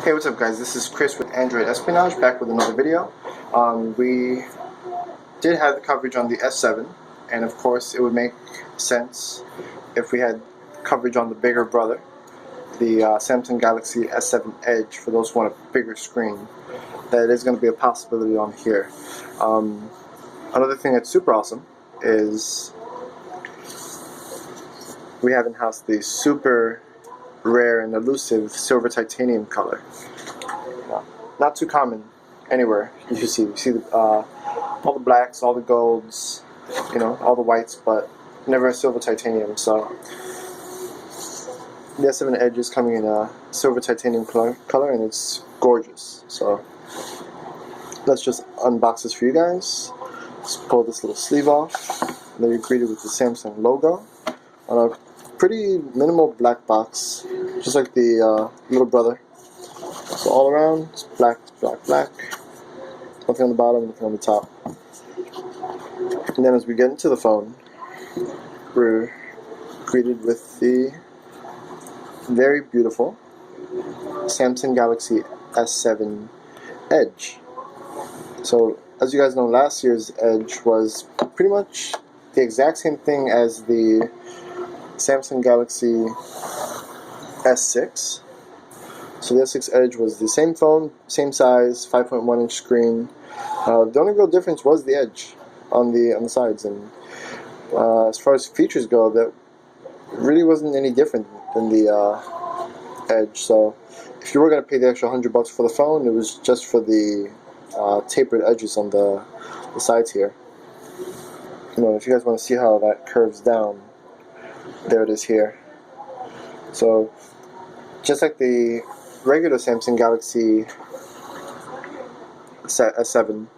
Hey, what's up guys, this is Chris with Android Espionage, back with another video. We did have the coverage on the S7, and of course it would make sense if we had coverage on the bigger brother, the Samsung Galaxy S7 Edge, for those who want a bigger screen. That is going to be a possibility on here. Another thing that's super awesome is we have in-house the super rare and elusive silver titanium color. Not too common anywhere. You see all the blacks, all the golds, all the whites, but never a silver titanium. So the S7 Edge is coming in a silver titanium color, and it's gorgeous. So let's just unbox this for you guys. Just pull this little sleeve off, and then you're greeted with the Samsung logo on a pretty minimal black box, just like the little brother. So all around, it's black, black, black. Nothing on the bottom, nothing on the top. And then as we get into the phone, we're greeted with the very beautiful Samsung Galaxy S7 Edge. So as you guys know, last year's Edge was pretty much the exact same thing as the Samsung Galaxy S6. So the S6 Edge was the same phone, same size, 5.1 inch screen. The only real difference was the edge on the sides, and as far as features go, that really wasn't any different than the Edge. So if you were going to pay the extra $100 for the phone, it was just for the tapered edges on the sides here. If you guys want to see how that curves down, there it is here. So just like the regular Samsung Galaxy S7,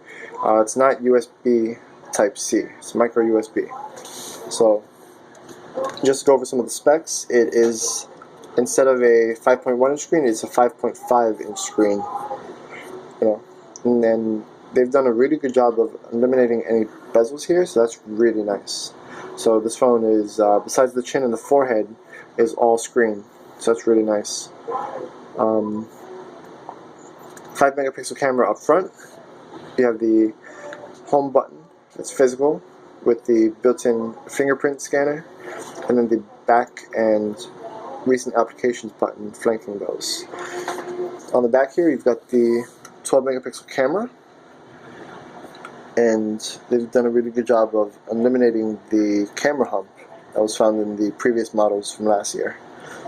it's not USB Type-C, it's micro USB. So just to go over some of the specs, it is, instead of a 5.1 inch screen, it's a 5.5 inch screen. And then they've done a really good job of eliminating any bezels here, so that's really nice. So this phone is, besides the chin and the forehead, is all screen, so that's really nice. 5 megapixel camera up front. You have the home button, that's physical, with the built-in fingerprint scanner, and then the back and recent applications button flanking those. On the back here, you've got the 12 megapixel camera, and they've done a really good job of eliminating the camera hump that was found in the previous models from last year.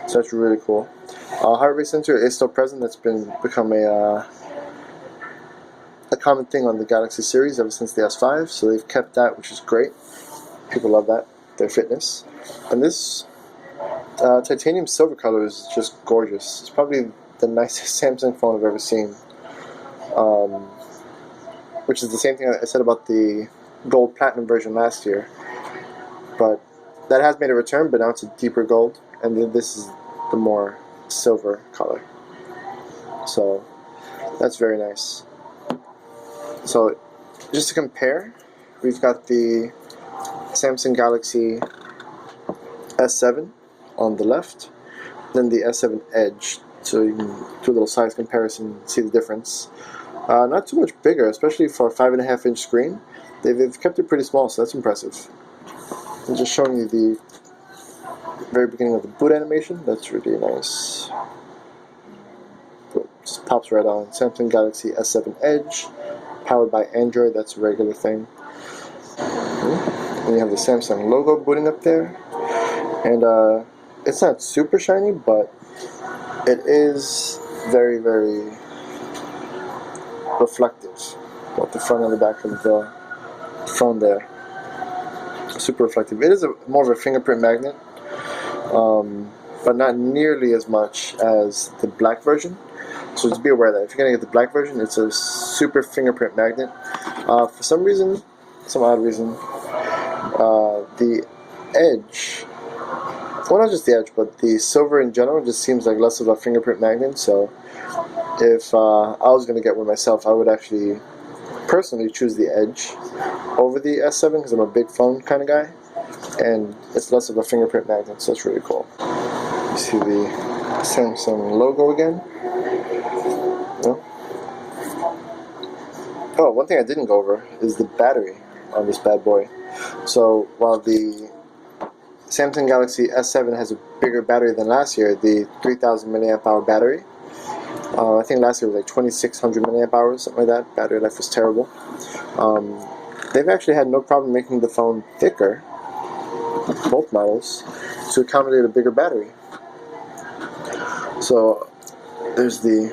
So that's really cool. Heart rate sensor is still present. That's become a common thing on the Galaxy series ever since the S5. So they've kept that, which is great. People love that, their fitness. And this titanium silver color is just gorgeous. It's probably the nicest Samsung phone I've ever seen. Which is the same thing I said about the gold platinum version last year. But that has made a return, but now it's a deeper gold, and then this is the more silver color. So that's very nice. So just to compare, we've got the Samsung Galaxy S7 on the left, then the S7 Edge, so you can do a little size comparison, see the difference. Not too much bigger, especially for a 5.5 inch screen. They've kept it pretty small, so that's impressive. I'm just showing you the very beginning of the boot animation. That's really nice. Just pops right on. Samsung Galaxy S7 Edge, powered by Android. That's a regular thing. And you have the Samsung logo booting up there. And it's not super shiny, but it is very, very reflective. Both the front and the back of the phone there. Super reflective. It is more of a fingerprint magnet, but not nearly as much as the black version. So just be aware that if you're going to get the black version, it's a super fingerprint magnet. For some reason, some odd reason, the Edge, well, not just the Edge, but the silver in general just seems like less of a fingerprint magnet. So if I was going to get one myself, I would actually personally choose the Edge over the S7 because I'm a big phone kind of guy, and it's less of a fingerprint magnet, so it's really cool. You see the Samsung logo again. You know? Oh, one thing I didn't go over is the battery on this bad boy. So while the Samsung Galaxy S7 has a bigger battery than last year, the 3000 milliamp hour battery. I think last year was like 2600 milliamp hours, something like that. Battery life was terrible. They've actually had no problem making the phone thicker, both models, to accommodate a bigger battery. So there's the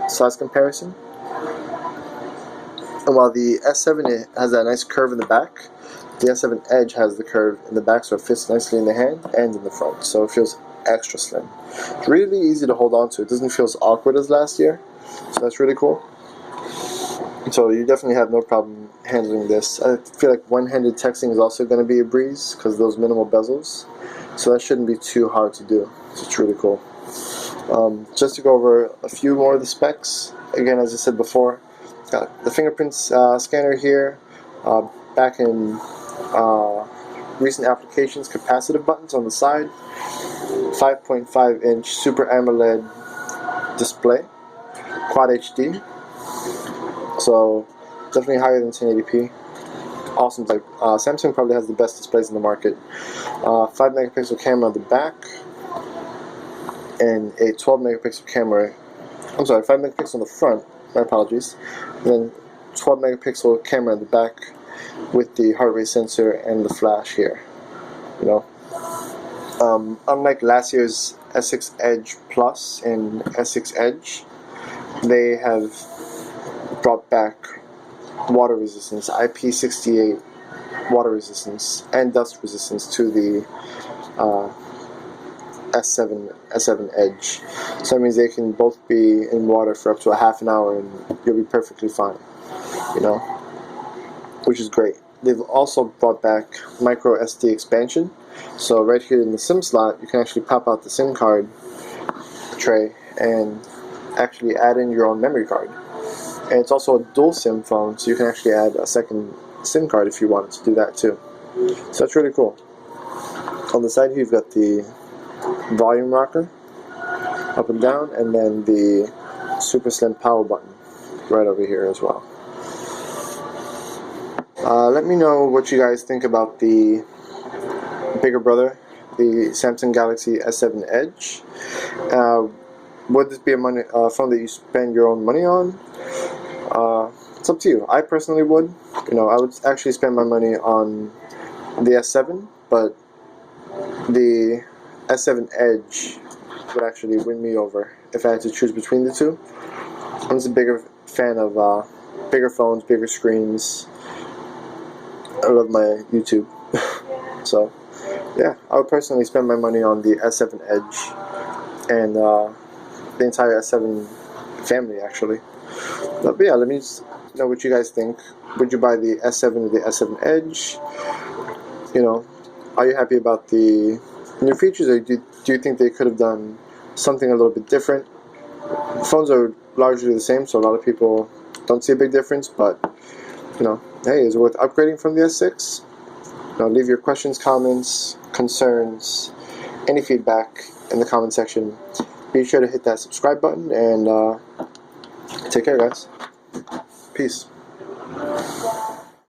size comparison. And while the S7 has that nice curve in the back, the S7 Edge has the curve in the back, so it fits nicely in the hand and in the front, so it feels extra slim. It's really easy to hold on to. It doesn't feel as awkward as last year, so that's really cool. So you definitely have no problem handling this. I feel like one-handed texting is also going to be a breeze because of those minimal bezels, so that shouldn't be too hard to do. So it's really cool. Just to go over a few more of the specs, again, as I said before, got the fingerprints scanner here, back in recent applications, capacitive buttons on the side, 5.5 inch Super AMOLED display, Quad HD, so definitely higher than 1080p. Awesome. Like Samsung probably has the best displays in the market. 5 megapixel camera on the back, and a 12 megapixel camera. I'm sorry, 5 megapixel on the front. My apologies. And then 12 megapixel camera in the back with the heart rate sensor and the flash here. You know, unlike last year's S6 Edge Plus and S6 Edge, they have brought back water resistance, IP68 water resistance and dust resistance to the S7 Edge. So that means they can both be in water for up to a half an hour and you'll be perfectly fine, you know, which is great. They've also brought back micro SD expansion, so right here in the SIM slot you can actually pop out the SIM card tray and actually add in your own memory card. And it's also a dual SIM phone, so you can actually add a second SIM card if you wanted to do that too. So that's really cool. On the side here you've got the volume rocker up and down, and then the super slim power button right over here as well. Let me know what you guys think about the bigger brother, the Samsung Galaxy S7 Edge. Would this be a phone that you spend your own money on? It's up to you. I personally would. You know, I would actually spend my money on the S7, but the S7 Edge would actually win me over if I had to choose between the two. I'm just a bigger fan of bigger phones, bigger screens. I love my YouTube. So, yeah, I would personally spend my money on the S7 Edge and the entire S7 family, actually. But yeah, let me just know what you guys think. Would you buy the S7 or the S7 Edge? You know, are you happy about the new features, or do you think they could have done something a little bit different? Phones are largely the same, so a lot of people don't see a big difference, but you know, hey, is it worth upgrading from the S6? Now, leave your questions, comments, concerns, any feedback in the comment section. Be sure to hit that subscribe button, and take care, guys. Peace.